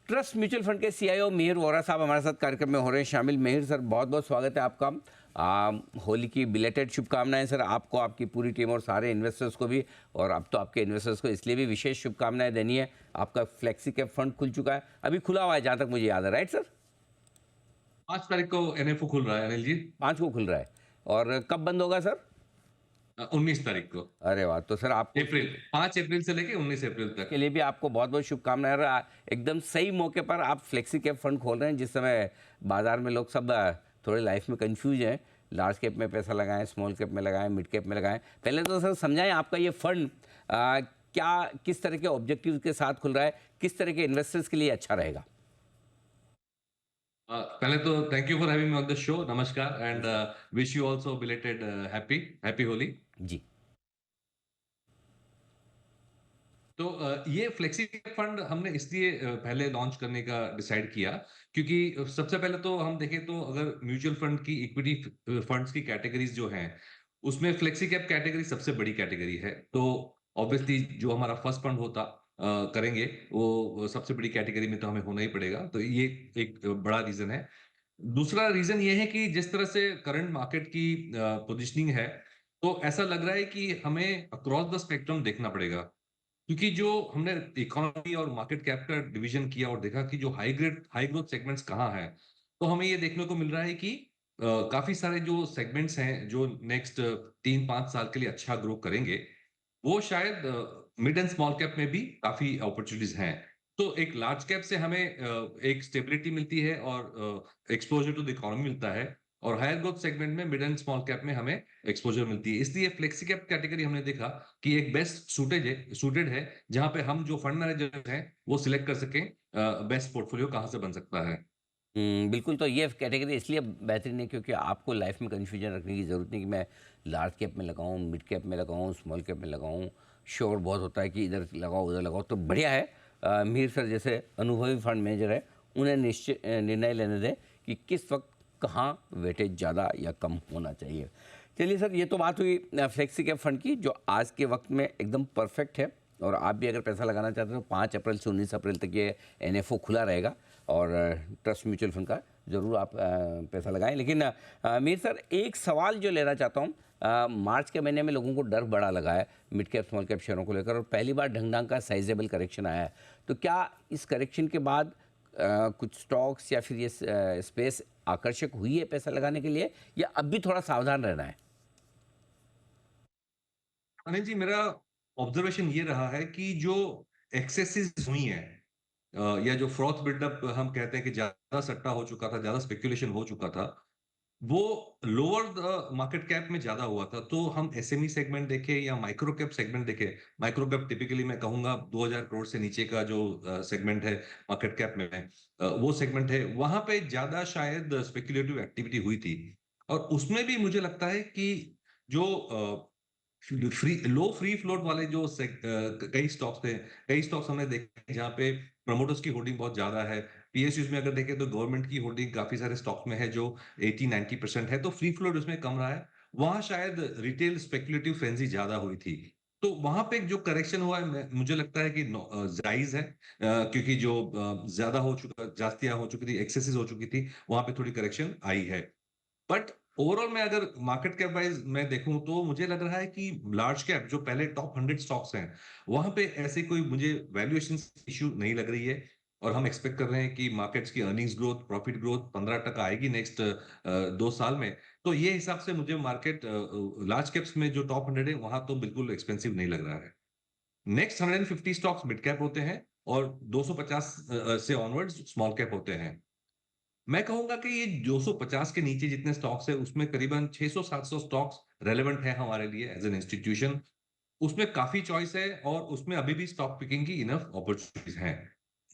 Trust mutual fund के CEO Mihir Vora साहब हमारे साथ कार्यक्रम में हो रहे हैं शामिल। मिहिर सर, बहुत बहुत स्वागत है आपका। होली की बिलेटेड शुभकामनाएं सर आपको, आपकी पूरी टीम और सारे इन्वेस्टर्स को भी। और अब तो आपके इन्वेस्टर्स को इसलिए भी विशेष शुभकामनाएं देनी है, आपका फ्लेक्सी कैप फंड खुल चुका है, अभी खुला हुआ है जहाँ तक मुझे याद है, राइट सर? 5 तारीख को एनएफओ खुल रहा है अनिल जी। 5 को खुल रहा है। और कब बंद होगा सर? 19 तारीख को। अरे वाह, तो सर आपको 5 अप्रैल से लेके 19 अप्रैल तक के लिए भी आपको बहुत बहुत शुभकामनाएं। और एकदम सही मौके पर आप फ्लेक्सी कैप फंड खोल रहे हैं, जिस समय बाजार में लोग सब थोड़े लाइफ में कंफ्यूज हैं, लार्ज कैप में पैसा लगाएं, स्मॉल कैप में लगाएं, मिड कैप में लगाएं। पहले तो सर समझाएं आपका ये फंड क्या किस तरह के ऑब्जेक्टिव के साथ खुल रहा है, किस तरह के इन्वेस्टर्स के लिए अच्छा रहेगा? पहले तो thank you for having me on the show, नमस्कार and wish you also belated happy happy Holi. जी। तो ये फ्लेक्सी फंड हमने इसलिए पहले लॉन्च करने का डिसाइड किया क्योंकि सबसे पहले तो हम देखें तो अगर म्यूचुअल फंड की इक्विटी फंड्स की कैटेगरीज जो हैं उसमें फ्लेक्सी कैप कैटेगरी सबसे बड़ी कैटेगरी है। तो ऑब्वियसली जो हमारा फर्स्ट फंड होता करेंगे वो सबसे बड़ी कैटेगरी में तो हमें होना ही पड़ेगा, तो ये एक बड़ा रीजन है। दूसरा रीजन ये है कि जिस तरह से करंट मार्केट की पोजिशनिंग है तो ऐसा लग रहा है कि हमें अक्रॉस द स्पेक्ट्रम देखना पड़ेगा, क्योंकि जो हमने इकोनॉमी और मार्केट कैप का डिवीजन किया और देखा कि जो हाई ग्रोथ सेगमेंट्स कहाँ हैं, तो हमें ये देखने को मिल रहा है कि काफी सारे जो सेगमेंट्स हैं जो नेक्स्ट 3-5 साल के लिए अच्छा ग्रो करेंगे, वो शायद मिड एंड स्मॉल कैप में भी काफी अपॉर्चुनिटीज हैं। तो एक लार्ज कैप से हमें एक स्टेबिलिटी मिलती है और एक्सपोजर टू द इकोनॉमी मिलता है, और हायर ग्रोथ सेगमेंट में मिड एंड स्मॉल कैप में हमें एक्सपोजर मिलती है। इसलिए फ्लेक्सी कैप कैटेगरी हमने देखा कि एक बेस्ट सूटेड है जहां पे हम जो फंड मैनेजर हैं वो सिलेक्ट कर सकें बेस्ट पोर्टफोलियो कहां से बन सकता है। बिल्कुल। तो ये कैटेगरी इसलिए बेहतरीन है क्योंकि आपको लाइफ में कन्फ्यूजन रखने की ज़रूरत नहीं कि मैं लार्ज कैप में लगाऊं, मिड कैप में लगाऊं, स्मॉल कैप में लगाऊं। शोर बहुत होता है कि इधर लगाओ उधर लगाओ। तो बढ़िया है, मीर सर जैसे अनुभवी फंड मैनेजर है, उन्हें निश्चित निर्णय लेने दें कि किस वक्त कहाँ वेटेज ज़्यादा या कम होना चाहिए। चलिए सर, ये तो बात हुई फ्लेक्सी कैप फंड की, जो आज के वक्त में एकदम परफेक्ट है। और आप भी अगर पैसा लगाना चाहते हो तो 5 अप्रैल से 19 अप्रैल तक ये एनएफओ खुला रहेगा और ट्रस्ट म्यूचुअल फंड का ज़रूर आप पैसा लगाएं। लेकिन मीर सर, एक सवाल जो लेना चाहता हूँ, मार्च के महीने में लोगों को डर बड़ा लगा है मिड कैप स्मॉल कैप शेयरों को लेकर, और पहली बार ढंग ढंग का साइजेबल करेक्शन आया है। तो क्या इस करेक्शन के बाद कुछ स्टॉक्स या फिर ये स्पेस आकर्षक हुई है पैसा लगाने के लिए, या अब भी थोड़ा सावधान रहना है? अनिल जी, मेरा ऑब्जर्वेशन ये रहा है कि जो एक्सेसिस हुई हैं या जो फ्रॉथ बिल्डअप हम कहते हैं कि ज्यादा सट्टा हो चुका था, ज्यादा स्पेकुलेशन हो चुका था, वो लोअर मार्केट कैप में ज्यादा हुआ था। तो हम एसएमई सेगमेंट देखें या माइक्रो कैप सेगमेंट देखें, माइक्रो कैप टिपिकली मैं कहूंगा 2000 करोड़ से नीचे का जो सेगमेंट है मार्केट कैप में, वो सेगमेंट है, वहां पे ज्यादा शायद स्पेकुलेटिव एक्टिविटी हुई थी। और उसमें भी मुझे लगता है कि जो फ्री फ्लोट वाले जो कई स्टॉक्स थे, कई स्टॉक्स हमने देखे जहां पे प्रमोटर्स की होल्डिंग बहुत ज्यादा है। पीएसयूज में अगर देखें तो गवर्नमेंट की होल्डिंग काफी सारे स्टॉक्स में है जो 80-90% है, तो फ्री फ्लोट उसमें कम रहा है। वहां शायद रिटेल स्पेकुलेटिव फ्रेंजी ज्यादा हुई थी। तो वहां पे जो करेक्शन हुआ है मुझे लगता है कि जायज है, क्योंकि जो ज्यादा हो चुका जास्तियां हो चुकी थी, एक्सेसिस हो चुकी थी, वहां पे थोड़ी करेक्शन आई है। बट ओवरऑल में अगर मार्केट कैप वाइज मैं देखूं तो मुझे लग रहा है कि लार्ज कैप जो पहले टॉप 100 स्टॉक्स हैं वहां पे ऐसे कोई मुझे वैल्यूएशन इश्यू नहीं लग रही है। और हम एक्सपेक्ट कर रहे हैं कि मार्केट्स की अर्निंग्स ग्रोथ, प्रॉफिट ग्रोथ 15% आएगी नेक्स्ट 2 साल में। तो ये हिसाब से मुझे मार्केट लार्ज कैप्स में जो टॉप 100 है वहां तो बिल्कुल एक्सपेंसिव नहीं लग रहा है। नेक्स्ट 150 स्टॉक्स मिड कैप होते हैं और 250 से ऑनवर्ड्स स्मॉल कैप होते हैं। मैं कहूंगा कि ये 250 के नीचे जितने स्टॉक्स है उसमें करीबन 600-700 स्टॉक्स रेलेवेंट है हमारे लिए एज एन इंस्टीट्यूशन। उसमें काफी चॉइस है और उसमें अभी भी स्टॉक पिकिंग की इनफ अपॉर्चुनिटीज हैं।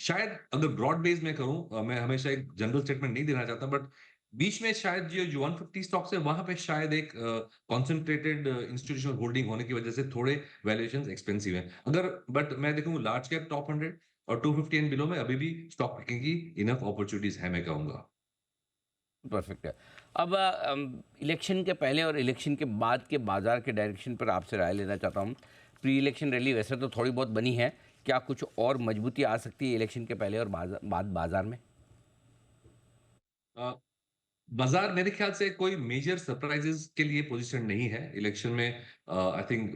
शायद अगर ब्रॉड बेस में करूं, मैं हमेशा एक जनरल स्टेटमेंट नहीं देना चाहता, बट बीच में शायद जो 150 स्टॉक्स है वहां पे शायद एक कॉन्सेंट्रेटेड इंस्टीट्यूशनल होल्डिंग होने की वजह से थोड़े वैल्यूएशंस एक्सपेंसिव हैं। अगर बट मैं देखूं लार्ज कैप टॉप 100 और 250 एंड बिलो में अभी भी स्टॉक पिकिंग की इनफ अपॉर्चुनिटीज है, मैं कहूंगा। परफेक्ट है। अब इलेक्शन के पहले और इलेक्शन के बाद के बाजार के डायरेक्शन पर आपसे राय लेना चाहता हूँ। प्री इलेक्शन रैली वैसे तो थोड़ी बहुत बनी है, क्या कुछ और मजबूती आ सकती है इलेक्शन के पहले और बाद बाजार में? अ, बाजार मेरे ख्याल से कोई मेजर सरप्राइजेस के लिए पोजीशन नहीं है इलेक्शन में। आई थिंक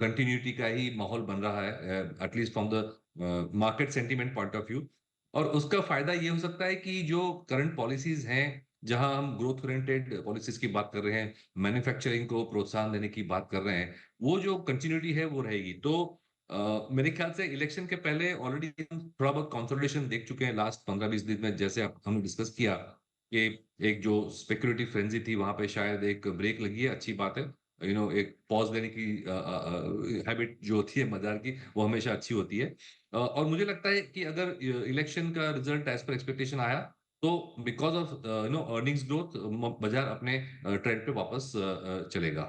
कंटिन्यूटी का ही माहौल बन रहा है, at least from the market sentiment point of view. और उसका फायदा ये हो सकता है कि जो करंट पॉलिसीज हैं, जहां हम ग्रोथ ओरिएंटेड पॉलिसीज की बात कर रहे हैं, मैन्युफैक्चरिंग को प्रोत्साहन देने की बात कर रहे हैं, वो जो कंटिन्यूटी है वो रहेगी। तो मेरे ख्याल से इलेक्शन के पहले ऑलरेडी हम थोड़ा बहुत कंसोलिडेशन देख चुके हैं लास्ट 15-20 दिन में, जैसे हमने डिस्कस किया कि एक जो स्पेकुलेटिव फ्रेंजी थी वहां पे शायद एक ब्रेक लगी है, अच्छी बात है। एक पॉज लेने की हैबिट जो होती है बाजार की, वो हमेशा अच्छी होती है। और मुझे लगता है कि अगर इलेक्शन का रिजल्ट एज पर एक्सपेक्टेशन आया, तो बिकॉज ऑफ अर्निंग्स ग्रोथ बाजार अपने ट्रेंड पे वापस चलेगा।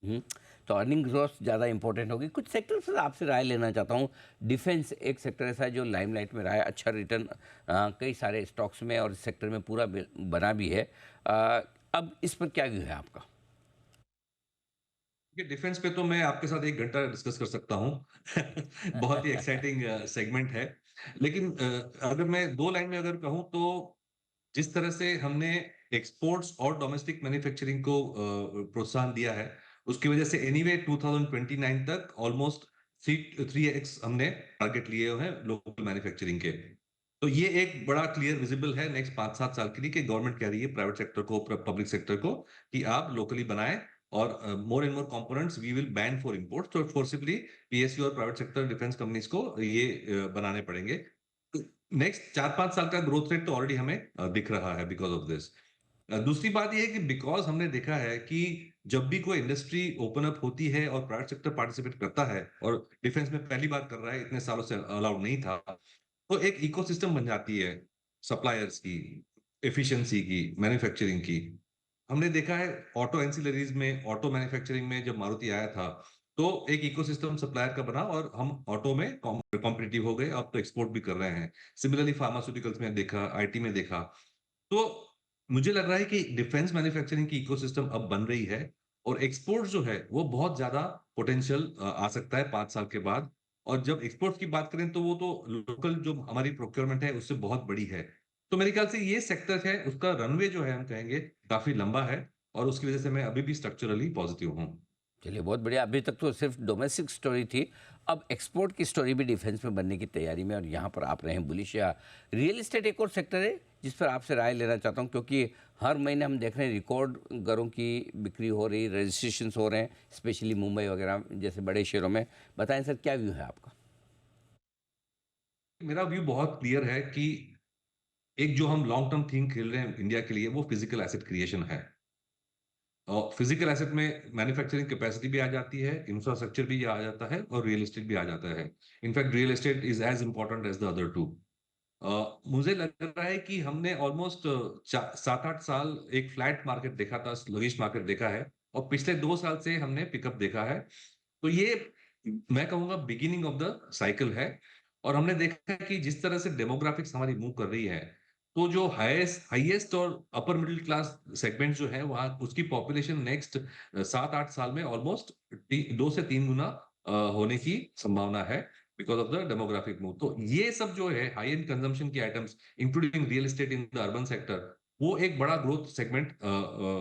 हुँ। तो अर्निंग ग्रोथ ज़्यादा इम्पोर्टेंट होगी। कुछ सेक्टर से आपसे राय लेना चाहता हूँ। डिफेंस एक सेक्टर ऐसा है जो लाइमलाइट में रहा है, अच्छा रिटर्न कई सारे स्टॉक्स में और इस सेक्टर में पूरा बना भी है। अब इस पर क्या व्यू है आपका? ये डिफेंस पे तो मैं आपके साथ 1 घंटा डिस्कस कर सकता हूँ। बहुत ही एक्साइटिंग सेगमेंट है। लेकिन अगर मैं 2 लाइन में अगर कहूँ, तो जिस तरह से हमने एक्सपोर्ट्स और डोमेस्टिक मैन्युफैक्चरिंग को प्रोत्साहन दिया है, उसकी वजह से एनीवे 2029 तक ऑलमोस्ट 3x हमने टारगेट लिए हुए हैं लोकल मैन्युफैक्चरिंग के। तो ये एक बड़ा क्लियर विजिबल है नेक्स्ट 5-7 साल के लिए कि गवर्नमेंट कह रही है प्राइवेट सेक्टर को, पब्लिक सेक्टर को, कि आप लोकली बनाएं, और more and more components we will ban for import. तो फोर्सिबली पीएसयू और प्राइवेट सेक्टर डिफेंस कंपनीज को ये बनाने पड़ेंगे। नेक्स्ट 4-5 साल का ग्रोथ रेट तो ऑलरेडी हमें दिख रहा है बिकॉज ऑफ दिस। दूसरी बात यह है कि बिकॉज हमने देखा है कि जब भी कोई इंडस्ट्री ओपन अप होती है और प्राइवेट सेक्टर पार्टिसिपेट करता है, और डिफेंस में पहली बार कर रहा है, इतने सालों से अलाउड नहीं था, तो एक इकोसिस्टम बन जाती है सप्लायर्स की, एफिशिएंसी की, मैन्युफैक्चरिंग की। हमने देखा है ऑटो एंसिलरीज में, ऑटो मैन्युफैक्चरिंग में जब मारुति आया था, तो एक इकोसिस्टम सप्लायर का बना और हम ऑटो में कॉम्पिटिटिव हो गए, अब तो एक्सपोर्ट भी कर रहे हैं। सिमिलरली फार्मास्यूटिकल्स में देखा, आईटी में देखा। तो मुझे लग रहा है कि डिफेंस मैन्युफैक्चरिंग की इकोसिस्टम अब बन रही है, और एक्सपोर्ट जो है वो बहुत ज्यादा पोटेंशियल आ सकता है 5 साल के बाद। और जब एक्सपोर्ट्स की बात करें, तो वो तो लोकल जो हमारी प्रोक्योरमेंट है उससे बहुत बड़ी है। तो मेरे ख्याल से ये सेक्टर है, उसका रनवे जो है हम कहेंगे काफी लंबा है, और उसकी वजह से मैं अभी भी स्ट्रक्चरली पॉजिटिव हूँ। चलिए बहुत बढ़िया। अभी तक तो सिर्फ डोमेस्टिक स्टोरी थी, अब एक्सपोर्ट की स्टोरी भी डिफेंस में बनने की तैयारी में, और यहाँ पर आप रहे हैं बुलिश। या रियल एस्टेट एक और सेक्टर है जिस पर आपसे राय लेना चाहता हूँ, क्योंकि हर महीने हम देख रहे हैं रिकॉर्ड घरों की बिक्री हो रही, रजिस्ट्रेशन हो रहे हैं, स्पेशली मुंबई वगैरह जैसे बड़े शहरों में। बताएं सर, क्या व्यू है आपका? मेरा व्यू बहुत क्लियर है कि एक जो हम लॉन्ग टर्म थीम खेल रहे हैं इंडिया के लिए, वो फिजिकल एसेट क्रिएशन है। और फिजिकल एसेट में मैन्युफैक्चरिंग कैपेसिटी भी आ जाती है, इंफ्रास्ट्रक्चर भी आ जाता है, और रियल एस्टेट भी आ जाता है। In fact real estate is as important as the other two. मुझे लग रहा है कि हमने ऑलमोस्ट 7-8 साल एक फ्लैट मार्केट देखा था, स्लगिश मार्केट देखा है, और पिछले 2 साल से हमने पिकअप देखा है। तो ये मैं कहूंगा बिगिनिंग ऑफ द साइकिल है। और हमने देखा है कि जिस तरह से डेमोग्राफिक्स हमारी मूव कर रही है, तो जो हाईएस्ट हाईएस्ट और अपर मिडिल क्लास सेगमेंट जो है, वहां उसकी पॉपुलेशन नेक्स्ट 7-8 साल में ऑलमोस्ट 2 से 3 गुना होने की संभावना है, because of the demographic move. तो ये सब जो है हाई एंड कंजम्पशन की items, including real estate in the urban sector, वो एक बड़ा ग्रोथ सेगमेंट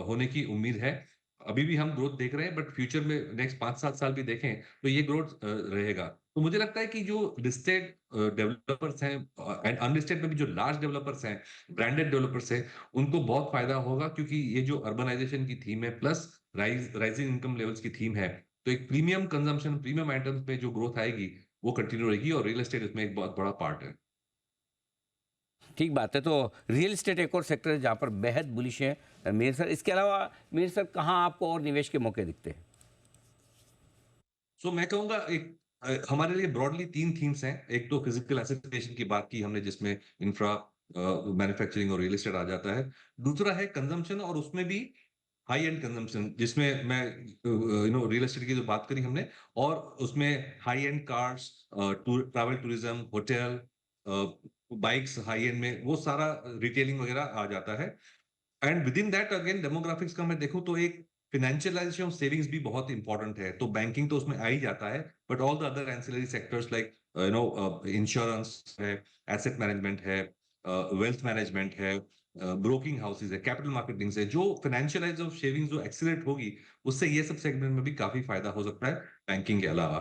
होने की उम्मीद है। अभी भी हम ग्रोथ देख रहे हैं, बट फ्यूचर में नेक्स्ट 5-7 साल भी देखें, तो ये ग्रोथ रहेगा। तो मुझे लगता है कि जो लिस्टेड डेवलपर्स हैं एंड अनलिस्टेड में भी जो लार्ज डेवलपर्स हैं, ब्रांडेड डेवलपर्स हैं, उनको बहुत फायदा होगा, क्योंकि ये जो अर्बनाइजेशन की थीम है प्लस राइजिंग इनकम लेवल्स की थीम है, तो एक प्रीमियम कंजम्पशन, प्रीमियम आइटम्स पे जो ग्रोथ आएगी, वो कंटिन्यू रहेगी, और रियल एस्टेट इसमें एक बहुत बड़ा पार्ट है। ठीक बात है। तो रियल एस्टेट एक और सेक्टर है जहाँ पर बेहद बुलिश है मीर सर। इसके अलावा मीर सर, कहाँ आपको और निवेश के मौके दिखते हैं? सो मैं कहूंगा एक हमारे लिए ब्रॉडली 3 थीम्स हैं। एक तो फिजिकल एसेट क्रिएशन की बात की हमने, जिसमें इंफ्रा, मैन्युफैक्चरिंग और रियल एस्टेट आ जाता है। दूसरा है कंजम्पशन, और उसमें भी हाई एंड कंजम्पशन, जिसमें मैं रियल एस्टेट की जो बात करी हमने, और उसमें high and cars, travel tourism, hotel, bikes high and में, वो सारा रिटेलिंग वगैरह आ जाता है। And with in that again demographics का मैं देखूं, तो एक फिनेंशियलाइजेशन ऑफ सेविंग्स भी बहुत इंपॉर्टेंट है। तो बैंकिंग तो उसमें आ ही जाता है, but all the other ancillary sectors like insurance है, एसेट मैनेजमेंट है, वेल्थ मैनेजमेंट है, ब्रोकिंग हाउसेज है, कैपिटल मार्केटिंग से जो फाइनेंशियलाइज ऑफ सेविंग्स जो एक्सीलरेट होगी, उससे ये सब सेगमेंट में भी काफी फायदा हो सकता है बैंकिंग के अलावा।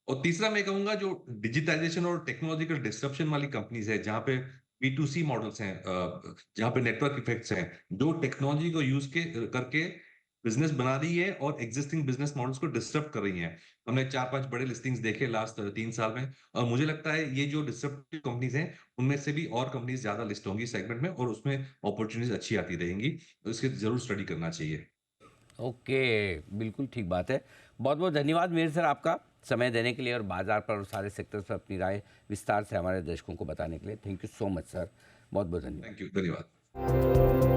और तीसरा मैं कहूंगा जो डिजिटाइजेशन और टेक्नोलॉजिकल डिस्ट्रप्शन वाली कंपनीज है, जहां पे B2C मॉडल्स हैं, जहां पे नेटवर्क इफेक्ट्स हैं, जो टेक्नोलॉजी को यूज के करके बिजनेस बना रही है और एग्जिस्टिंग बिजनेस मॉडल्स को डिस्टर्ब कर रही हैं। हमने 4-5 बड़े लिस्टिंग्स देखे लास्ट 3 साल में, और मुझे लगता है ये जो डिस्टर्ब कंपनीज हैं, उनमें से भी और कंपनीज ज्यादा लिस्ट होंगी सेगमेंट में, और उसमें अपॉर्चुनिटीज अच्छी आती रहेंगी, तो इसकी जरूर स्टडी करना चाहिए। ओके, बिल्कुल ठीक बात है। बहुत बहुत धन्यवाद मेहर सर आपका समय देने के लिए और बाजार पर और सारे सेक्टर्स पर अपनी राय विस्तार से हमारे दर्शकों को बताने के लिए। Thank you so much sir, बहुत बहुत धन्यवाद। थैंक यू, धन्यवाद।